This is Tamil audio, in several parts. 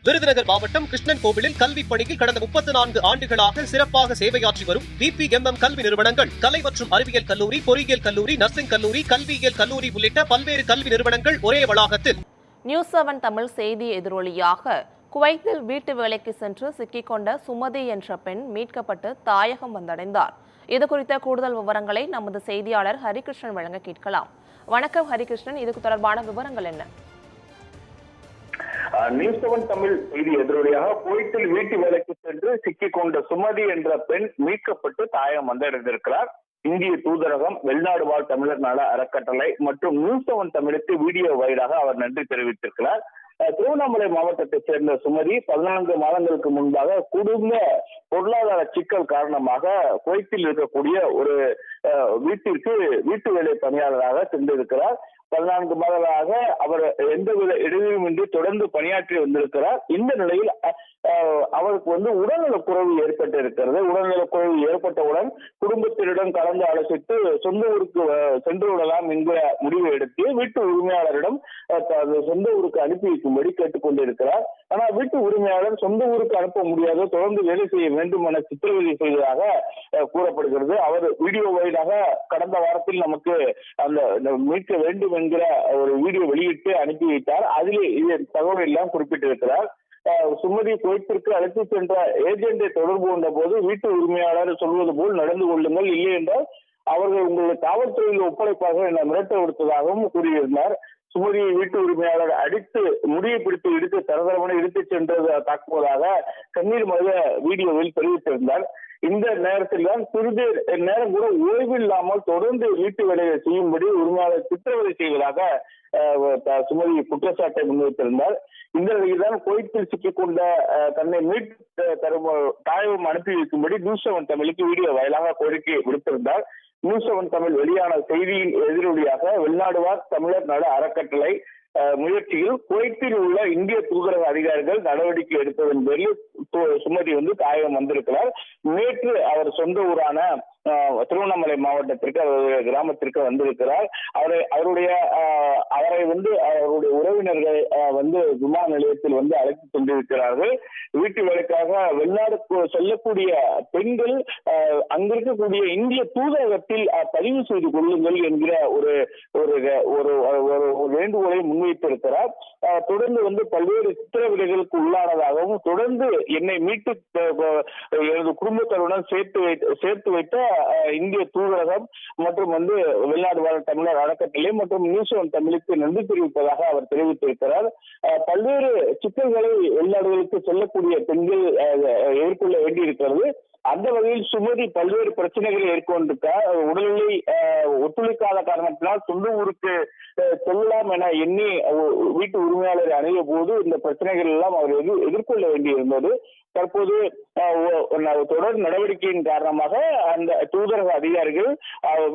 விருதுநகர் மாவட்டம் கிருஷ்ணன் கோவிலில் கல்வி பணியில் கடந்த 34 ஆண்டுகளாக சிறப்பாக சேவையாற்றி வரும் பிபிஎம்எம் கல்வி நிறுவனங்கள், கலை மற்றும் அறிவியல் கல்லூரி, பொறியியல் கல்லூரி, நர்சிங் கல்லூரி, கல்வியியல் கல்லூரி உள்ளிட்ட பல்வேறு கல்வி நிறுவனங்கள் ஒரே வளாகத்தில். நியூஸ் 7 தமிழ் செய்தி எதிரொலியாக குவைத்தில் வீட்டு வேலைக்கு சென்று சிக்கிக்கொண்ட சுமதி என்ற பெண் மீட்கப்பட்டு தாயகம் வந்தடைந்தார். இதுகுறித்த கூடுதல் விவரங்களை நமது செய்தியாளர் ஹரிகிருஷ்ணன் வழங்க கேட்கலாம். வணக்கம் ஹரிகிருஷ்ணன், இதுக்கு தொடர்பான விவரங்கள் என்ன? நியூஸ் 7 தமிழ் செய்தி எதிரொலியாக குவைத்தில் வீட்டு வேலைக்கு சென்று சிக்கிக்கொண்ட சுமதி என்ற பெண் மீட்கப்பட்டு தாயகம் வந்தடைந்திருக்கிறார். இந்திய தூதரகம், வெளிநாடு வாழ் தமிழர் நல அறக்கட்டளை மற்றும் நியூஸ் 7 தமிழுக்கு வீடியோ வாயிலாக அவர் நன்றி தெரிவித்திருக்கிறார். திருவண்ணாமலை மாவட்டத்தைச் சேர்ந்த சுமதி 14 மாதங்களுக்கு முன்பாக குடும்ப பொருளாதார சிக்கல் காரணமாக குவைத்தில் இருக்கக்கூடிய ஒரு வீட்டிற்கு வீட்டு வேலை பணியாளராக சென்றிருக்கிறார். 14 மாதங்களாக அவர் எந்தவித இடையூறுமின்றி தொடர்ந்து பணியாற்றி வந்திருக்கிறார். இந்த நிலையில் அவருக்கு உடல்நலக்குறைவு ஏற்பட்டிருக்கிறது. உடல்நலக்குறைவு ஏற்பட்டவுடன் குடும்பத்தினரிடம் கலந்து ஆலோசித்து சொந்த ஊருக்கு சென்று விடலாம் என்கிற முடிவை எடுத்து வீட்டு உரிமையாளரிடம் சொந்த ஊருக்கு அனுப்பி வைக்கும்படி கேட்டுக் கொண்டிருக்கிறார். ஆனால் வீட்டு உரிமையாளர் சொந்த ஊருக்கு அனுப்ப முடியாது, தொடர்ந்து வேலை செய்ய வேண்டும் என சித்திரவதை செய்ததாக கூறப்படுகிறது. அவர் வீடியோ வாயிலாக கடந்த வாரத்தில் நமக்கு அந்த மீட்க வேண்டும் என்கிற ஒரு வீடியோ வெளியிட்டு அனுப்பி வைத்தார். அதிலே தகவல் எல்லாம் குறிப்பிட்டிருக்கிறார். சுமதி குவைத்திற்கு அழைத்து சென்ற ஏஜென்டை தொடர்பு கொண்ட போது வீட்டு உரிமையாளர் சொல்வது போல் நடந்து கொள்ளுங்கள், இல்லை என்றால் அவர்கள் உங்களுடைய காவல்துறையில் ஒப்படைப்பாக என மிரட்டல் விடுத்ததாகவும் கூறியிருந்தார். சுமதியை வீட்டு உரிமையாளர் அடித்து முடியை பிடித்து இடித்து தரதரவனை இடித்து சென்றது தாக்குவதாக கண்ணீர் மல்க வீடியோவில் தெரிவித்திருந்தார். இந்த நேரத்தில் தான் சிறிது நேரம் கூட ஓய்வில்லாமல் தொடர்ந்து வீட்டு வேலையை செய்யும்படி உரிமையாளர் சித்திரவதை செய்வதாக சுமதி குற்றச்சாட்டை முன்வைத்திருந்தார். இந்த நிலையில்தான் குவைத்தில் சிக்கிக்கொண்ட தன்னை மீட்டு தரும் தாயகம் அனுப்பி வைக்கும்படி நியூஸ் 7 தமிழுக்கு வீடியோ வாயிலாக கோரிக்கை விடுத்திருந்தார். நியூஸ் 7 தமிழ் வெளியான செய்தியின் எதிரொலியாக வெளிநாடு வாழ் தமிழர் நல அறக்கட்டளை முயற்சியில் குவைத்தில் உள்ள இந்திய தூதரக அதிகாரிகள் நடவடிக்கை எடுத்ததன் பேரில் சுமதி தாயகம் வந்திருக்கிறார். நேற்று அவர் சொந்த ஊரான திருவண்ணாமலை மாவட்டத்திற்கு கிராமத்திற்கு வந்திருக்கிறார். அவருடைய உறவினர்கள் விமான நிலையத்தில் அழைத்து சென்றிருக்கிறார்கள். வீட்டு வேலைக்காக வெளிநாடு செல்லக்கூடிய பெண்கள் அங்கிருக்கக்கூடிய இந்திய தூதரகத்தில் பதிவு செய்து கொள்ளுங்கள் என்கிற ஒரு வேண்டுகோளை முன்வைத்திருக்கிறார். தொடர்ந்து பல்வேறு சித்திரவதைகளுக்கு உள்ளானதாகவும் தொடர்ந்து என்னை மீட்டு எனது குடும்பத்தினருடன் சேர்த்து வைத்த இந்திய தூதரகம் மற்றும் வெளிநாடு வாழ் தமிழர் அறக்கட்டளை மற்றும் நியூஸ் 7 தமிழுக்கு நன்றி தெரிவிப்பதாக அவர் தெரிவித்திருக்கிறார். பல்வேறு சிக்கல்களை வெளிநாடுகளுக்கு செல்லக்கூடிய பெண்கள் எதிர்கொள்ள வேண்டியிருக்கிறது. அந்த வகையில் சுமதி பல்வேறு பிரச்சனைகளை ஏற்கொண்டிருக்கார். உடல்நிலை ஒத்துழைக்காத காரணத்தினால் சொந்த ஊருக்கு செல்லலாம் என எண்ணி வீட்டு உரிமையாளரை அணுகிய போது இந்த பிரச்சனைகள் எல்லாம் அவர் எதிர்கொள்ள வேண்டியிருந்தது. தற்போது தொடர் நடவடிக்கையின் காரணமாக அந்த தூதரக அதிகாரிகள்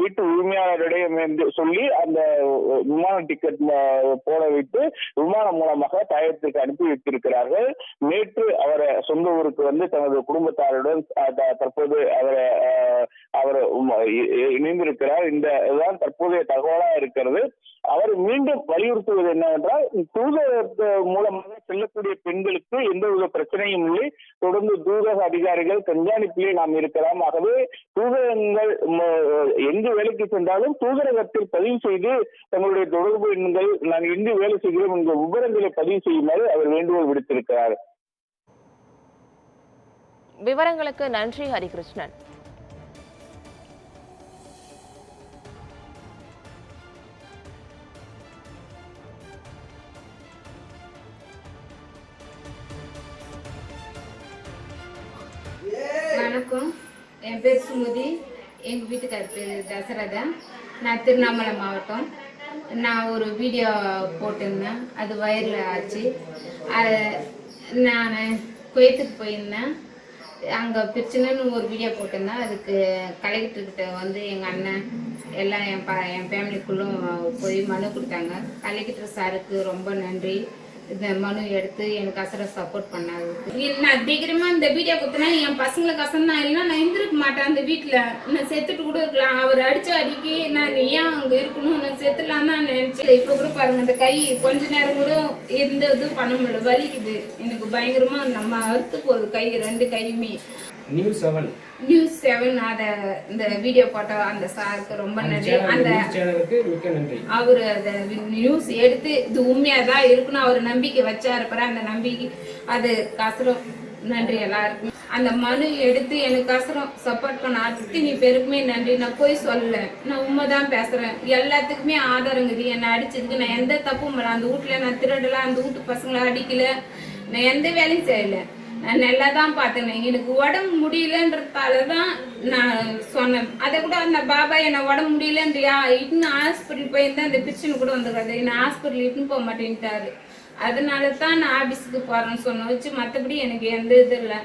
வீட்டு உரிமையாளரிடம் சொல்லி அந்த விமான டிக்கெட் போட வைத்து விமானம் மூலமாக தாயகத்திற்கு அனுப்பி வைத்திருக்கிறார்கள். நேற்று அவரை சொந்த ஊருக்கு தனது குடும்பத்தாருடன் தற்போது அவர் இணைந்திருக்கிறார். இதுதான் தற்போதைய தகவலாக இருக்கிறது. அவர் மீண்டும் வலியுறுத்துவது என்னவென்றால், தூதரக மூலமாக செல்லக்கூடிய பெண்களுக்கு எந்தவித பிரச்சனையும் இல்லை, தொடர்ந்து தூதரக அதிகாரிகள் கண்காணிப்பிலே நாம் இருக்கலாம். ஆகவே தூதரகங்கள் எங்கு வேலைக்கு சென்றாலும் தூதரகத்தில் பதிவு செய்து தங்களுடைய தொடர்பு எண்கள், நான் எங்கு வேலை செய்கிறோம் என்ற விவரங்களை பதிவு செய்யுமாறு அவர் வேண்டுகோள் விடுத்திருக்கிறார். விவரங்களுக்கு நன்றி ஹரிகிருஷ்ணன். வணக்கம், என் பேர் சுமதி, எங்கள் வீட்டுக்காரர் பேர் தசரதன். நான் திருவண்ணாமலை மாவட்டம். நான் ஒரு வீடியோ போட்டிருந்தேன், அது வைரல் ஆச்சு. நான் குவைத்துக்கு போயிருந்தேன். அங்கே பிரச்சனைன்னு ஒரு வீடியோ போட்டிருந்தேன். அதுக்கு கலெக்டர்கிட்ட எங்கள் அண்ணன் எல்லாம் என் ஃபேமிலிக்குள்ளும் போய் மனு கொடுத்தாங்க. கலெக்டர் சாருக்கு ரொம்ப நன்றி. இந்த மனு எடுத்து எனக்கு அசரம் சப்போர்ட் பண்ணாரு. நான் அதிகமாக இந்த வீடியோ கொடுத்தனா என் பசங்களுக்கு கசம் தான், இல்லைன்னா நான் இருந்திருக்க மாட்டேன் அந்த வீட்டில். நான் செத்துட்டு கூட இருக்கலாம். அவர் அடிச்ச அடிக்கி நான் ஏன் அங்கே இருக்கணும், நான் செத்துலாம் தான் நினைச்சேன். இப்போ கூட பாருங்க, அந்த கை கொஞ்ச நேரம் கூட எந்த இதுவும் பண்ண முடியல, வலிக்குது எனக்கு பயங்கரமா. நம்ம அறுத்து போகுது கை, 2 கையுமே. நியூஸ் 7 அத இந்த வீடியோ போட்டோ அந்த சாருக்கு ரொம்ப நன்றி. அந்த அவரு அந்த நியூஸ் எடுத்து இது உண்மையாதான் இருக்குன்னு அவர் நம்பிக்கை வச்சாரு. அந்த நம்பிக்கை அது கசரம் நன்றி எல்லாருக்கும். அந்த மனு எடுத்து எனக்கு கசரம் சப்போர்ட் பண்ண அத்தனை பேருக்குமே நன்றி. நான் போய் சொல்லல, நான் உண்மைதான் பேசுறேன். எல்லாத்துக்குமே ஆதாரங்குது. என்னை அடிச்சதுக்கு நான் எந்த தப்பும் பண்ணல. அந்த வீட்டுல நான் திருடல, அந்த வீட்டு பசங்களை அடிக்கல, நான் எந்த வேலையும் செய்யல. நான் நல்லா தான் பார்த்தேன். எனக்கு உடம்பு முடியலன்றதால தான் நான் சொன்னேன். அதை கூட அந்த பாபா என்னை உடம்பு முடியலன்றியா இட்டுன்னு ஹாஸ்பிட்டல் போயிருந்தேன், அந்த பிரச்சனை கூட வந்துருக்காது. என்னை ஹாஸ்பிட்டல் இட்டுன்னு போக மாட்டேன்ட்டாரு. அதனால தான் நான் ஆஃபீஸுக்கு போகிறேன்னு சொன்ன வச்சு, மற்றபடி எனக்கு எந்த இது இல்லை.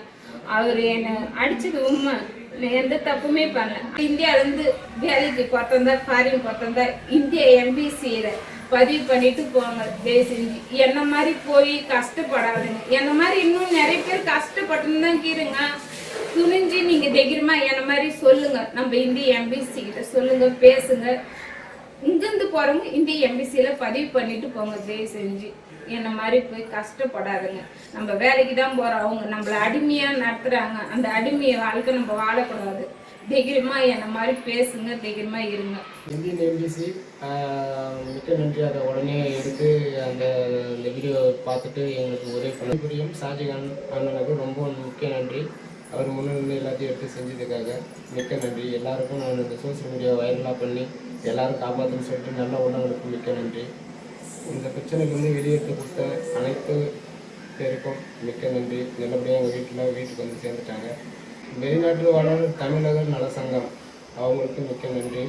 அவர் என்னை அடிச்சது உண்மை, நான் எந்த தப்புமே பண்ணல. இந்தியாவிலேருந்து வேலைக்கு பார்த்தந்தா, ஃபாரின் பார்த்தந்தா, இந்தியா எம்பிசியில் பதிவு பண்ணிட்டு போங்க தயவு செஞ்சு. என்ன மாதிரி போய் கஷ்டப்படாதுங்க. என்ன மாதிரி இன்னும் நிறைய பேர் கஷ்டப்பட்டுன்னு தான் கீருங்க. துணிஞ்சு நீங்க தைரியமா என்ன மாதிரி சொல்லுங்க. நம்ம இந்திய எம்பிசி கிட்ட சொல்லுங்க, பேசுங்க. இங்கிருந்து போறவங்க இந்திய எம்பிசியில பதிவு பண்ணிட்டு போங்க தயவு செஞ்சு. என்ன மாதிரி போய் கஷ்டப்படாதுங்க. நம்ம வேலைக்கு தான் போறோம், அவங்க நம்மள அடிமையா நடத்துறாங்க. அந்த அடிமைய வாழ்க்கை நம்ம வாழக்கூடாது. தைரியமா என்ன மாதிரி பேசுங்க, தைரியமா இருங்க. இந்தியன் எம்பிசி மிக்க நன்றி. அதை உடனே எடுத்து அந்த வீடியோ பார்த்துட்டு எங்களுக்கு உதவி பண்ண புரியும். ஷாஜகான் அண்ணனுக்கு ரொம்ப முக்கிய நன்றி. அவர் முன்னிருந்து எல்லாத்தையும் எடுத்து செஞ்சதுக்காக மிக்க நன்றி. எல்லாருக்கும் நான் இந்த சோசியல் மீடியா வைரலாக பண்ணி எல்லாரும் காப்பாற்றுன்னு சொல்லிட்டு நல்ல உள்ளவங்களுக்கு மிக்க நன்றி. இந்த பிரச்சனையிலேருந்து வெளியேற்ற கொடுத்த அனைத்து பேருக்கும் மிக்க நன்றி. நல்லபடியாக எங்கள் வீட்டுக்கு வந்து சேர்ந்துட்டாங்க. வெளிநாட்டில் வாழும் தமிழர்கள் நல சங்கம் அவங்களுக்கு மிக்க நன்றி.